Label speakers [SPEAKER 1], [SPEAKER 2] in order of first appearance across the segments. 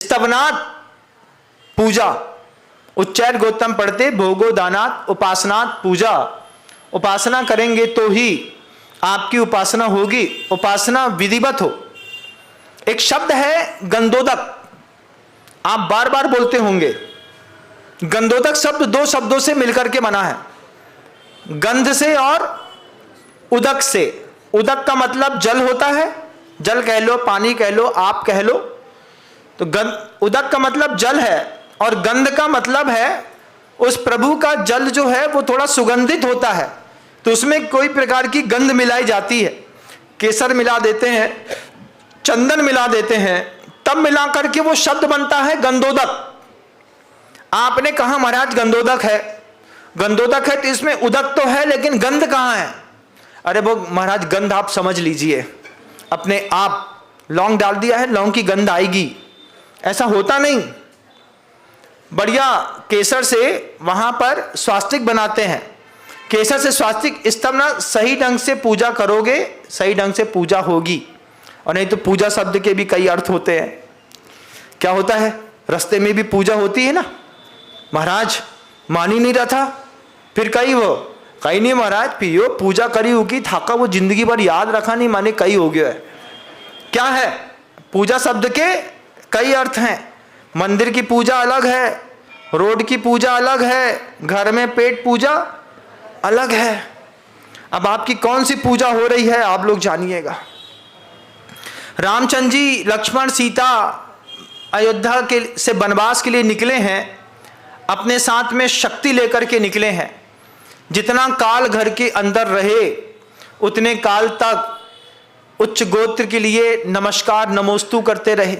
[SPEAKER 1] स्तवनात् पूजा, उच्चैर गौतम पढ़ते, भोगो दानात् उपासनात् पूजा। उपासना करेंगे तो ही आपकी उपासना होगी, उपासना विधिवत हो। एक शब्द है गंधोदक, आप बार बार बोलते होंगे। गंधोदक शब्द दो शब्दों से मिलकर के बना है, गंध से और उदक से। उदक का मतलब जल होता है, जल कह लो, पानी कह लो, आप कह लो। तो उदक का मतलब जल है, और गंध का मतलब है उस प्रभु का जल जो है वो थोड़ा सुगंधित होता है, तो उसमें कोई प्रकार की गंध मिलाई जाती है। केसर मिला देते हैं, चंदन मिला देते हैं, तब मिला करके वो शब्द बनता है गंधोदक। आपने कहा महाराज गंधोदक है, गंधोदक है तो इसमें उदक तो है, लेकिन गंध कहाँ है? अरे वो महाराज गंध आप समझ लीजिए अपने आप, लौंग डाल दिया है, लौंग की गंध आएगी, ऐसा होता नहीं। बढ़िया केसर से वहां पर स्वास्तिक बनाते हैं, केसर से स्वास्तिक स्तवना सही ढंग से पूजा करोगे, सही ढंग से पूजा होगी। और नहीं तो पूजा शब्द के भी कई अर्थ होते हैं। क्या होता है, रास्ते में भी पूजा होती है ना। महाराज मान ही नहीं रहा था, फिर कहीं नहीं महाराज पियो पूजा करी होगी, थाका वो जिंदगी भर याद रखा नहीं, माने कई हो गया है। क्या है, पूजा शब्द के कई अर्थ हैं। मंदिर की पूजा अलग है, रोड की पूजा अलग है, घर में पेट पूजा अलग है। अब आपकी कौन सी पूजा हो रही है आप लोग जानिएगा। रामचंद्र जी, लक्ष्मण, सीता अयोध्या के से वनवास के लिए निकले हैं, अपने साथ में शक्ति लेकर के निकले हैं। जितना काल घर के अंदर रहे उतने काल तक उच्च गोत्र के लिए नमस्कार नमोस्तु करते रहे।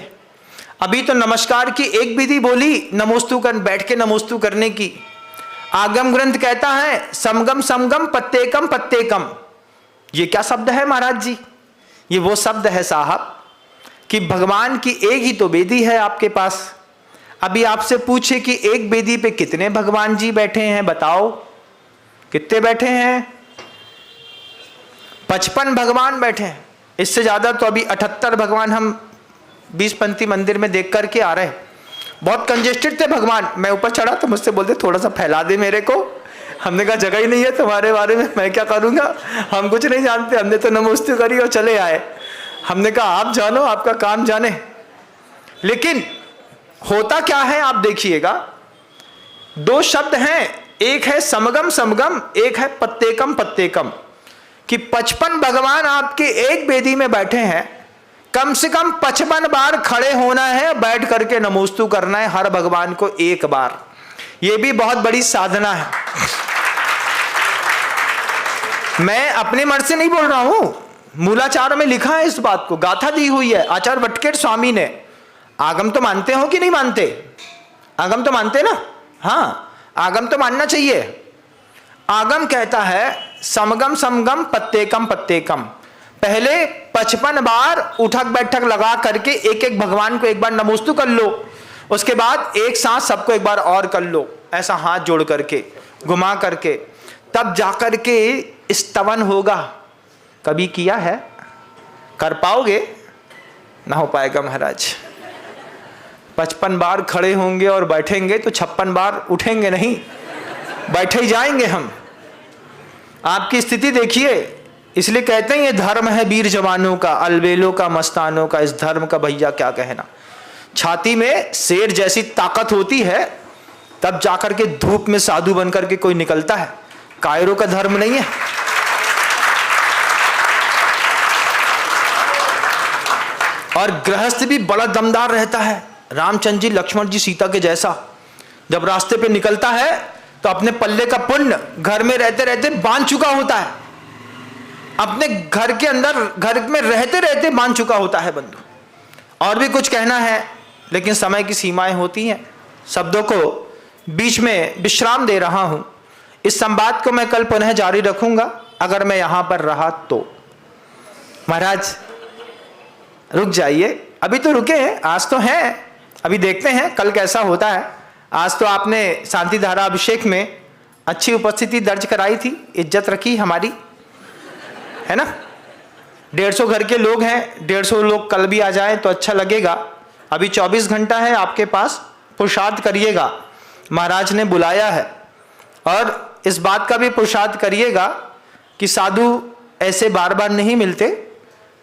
[SPEAKER 1] अभी तो नमस्कार की एक विधि बोली, नमोस्तु कर बैठ के नमोस्तु करने की। आगम ग्रंथ कहता है समगम समगम पत्तेकम पत्तेकम। ये क्या शब्द है महाराज जी? ये वो शब्द है साहब कि भगवान की एक ही तो वेदी है आपके पास। अभी आपसे पूछे कि एक वेदी पे कितने भगवान जी बैठे हैं, बताओ कितने बैठे हैं? 55 भगवान बैठे हैं। इससे ज्यादा तो अभी 78 भगवान हम 20 पंथी मंदिर में देख करके आ रहे हैं। बहुत कंजेस्टेड थे भगवान। मैं ऊपर चढ़ा तो मुझसे बोलते थोड़ा सा फैला दे मेरे को। हमने कहा जगह ही नहीं है तुम्हारे बारे में, मैं क्या करूंगा, हम कुछ नहीं जानते, हमने तो नमोस्तु करी और चले आए। हमने कहा आप जानो, आपका काम जाने। लेकिन होता क्या है आप देखिएगा, दो शब्द हैं, एक है समगम समगम, एक है पत्तेकम पत्तेकम। कि 55 भगवान आपके एक वेदी में बैठे हैं, कम से कम 55 बार खड़े होना है, बैठ करके नमोस्तु करना है हर भगवान को एक बार। यह भी बहुत बड़ी साधना है। मैं अपने मन से नहीं बोल रहा हूं, मूलाचार में लिखा है इस बात को, गाथा दी हुई है आचार्य वटकेट स्वामी ने। आगम तो मानते हो कि नहीं मानते? आगम तो मानते ना? हाँ, आगम तो मानना चाहिए। आगम कहता है समगम समगम पत्तेकम पत्तेकम। पहले 55 बार उठक बैठक लगा करके एक एक भगवान को एक बार नमोस्तु कर लो, उसके बाद एक साथ सबको एक बार और कर लो, ऐसा हाथ जोड़ करके घुमा करके, तब जाकर के स्तवन होगा। कभी किया है? कर पाओगे? ना हो पाएगा महाराज। 55 बार खड़े होंगे और बैठेंगे तो 56 बार उठेंगे नहीं, बैठे ही जाएंगे हम। आपकी स्थिति देखिए। इसलिए कहते हैं ये धर्म है वीर जवानों का, अलबेलों का, मस्तानों का। इस धर्म का भैया क्या कहना। छाती में शेर जैसी ताकत होती है, तब जाकर के धूप में साधु बनकर के कोई निकलता है। कायरों का धर्म नहीं है। और गृहस्थ भी बड़ा दमदार रहता है। रामचंद्र जी, लक्ष्मण जी, सीता के जैसा जब रास्ते पे निकलता है तो अपने पल्ले का पुण्य घर में रहते रहते बांध चुका होता है, अपने घर के अंदर, घर में रहते रहते बांध चुका होता है बंधु। और भी कुछ कहना है, लेकिन समय की सीमाएं होती हैं। शब्दों को बीच में विश्राम दे रहा हूं। इस संवाद को मैं कल पुनः जारी रखूंगा अगर मैं यहां पर रहा तो। महाराज रुक जाइए, अभी तो रुके हैं, आज तो हैं, अभी देखते हैं कल कैसा होता है। आज तो आपने शांति धारा अभिषेक में अच्छी उपस्थिति दर्ज कराई थी, इज्जत रखी हमारी, है ना। 150 घर के लोग हैं, 150 लोग कल भी आ जाएं तो अच्छा लगेगा। अभी 24 घंटा है आपके पास, पुरुषार्थ करिएगा, महाराज ने बुलाया है। और इस बात का भी पुरुषार्थ करिएगा कि साधु ऐसे बार बार नहीं मिलते,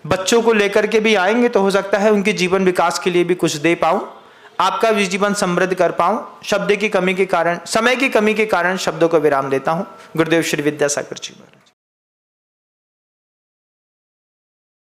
[SPEAKER 1] बच्चों को लेकर के भी आएंगे तो हो सकता है उनके जीवन विकास के लिए भी कुछ दे पाऊं, आपका भी जीवन समृद्ध कर पाऊं। शब्द की कमी के कारण, समय की कमी के कारण शब्दों को विराम देता हूं। गुरुदेव श्री विद्यासागर जी।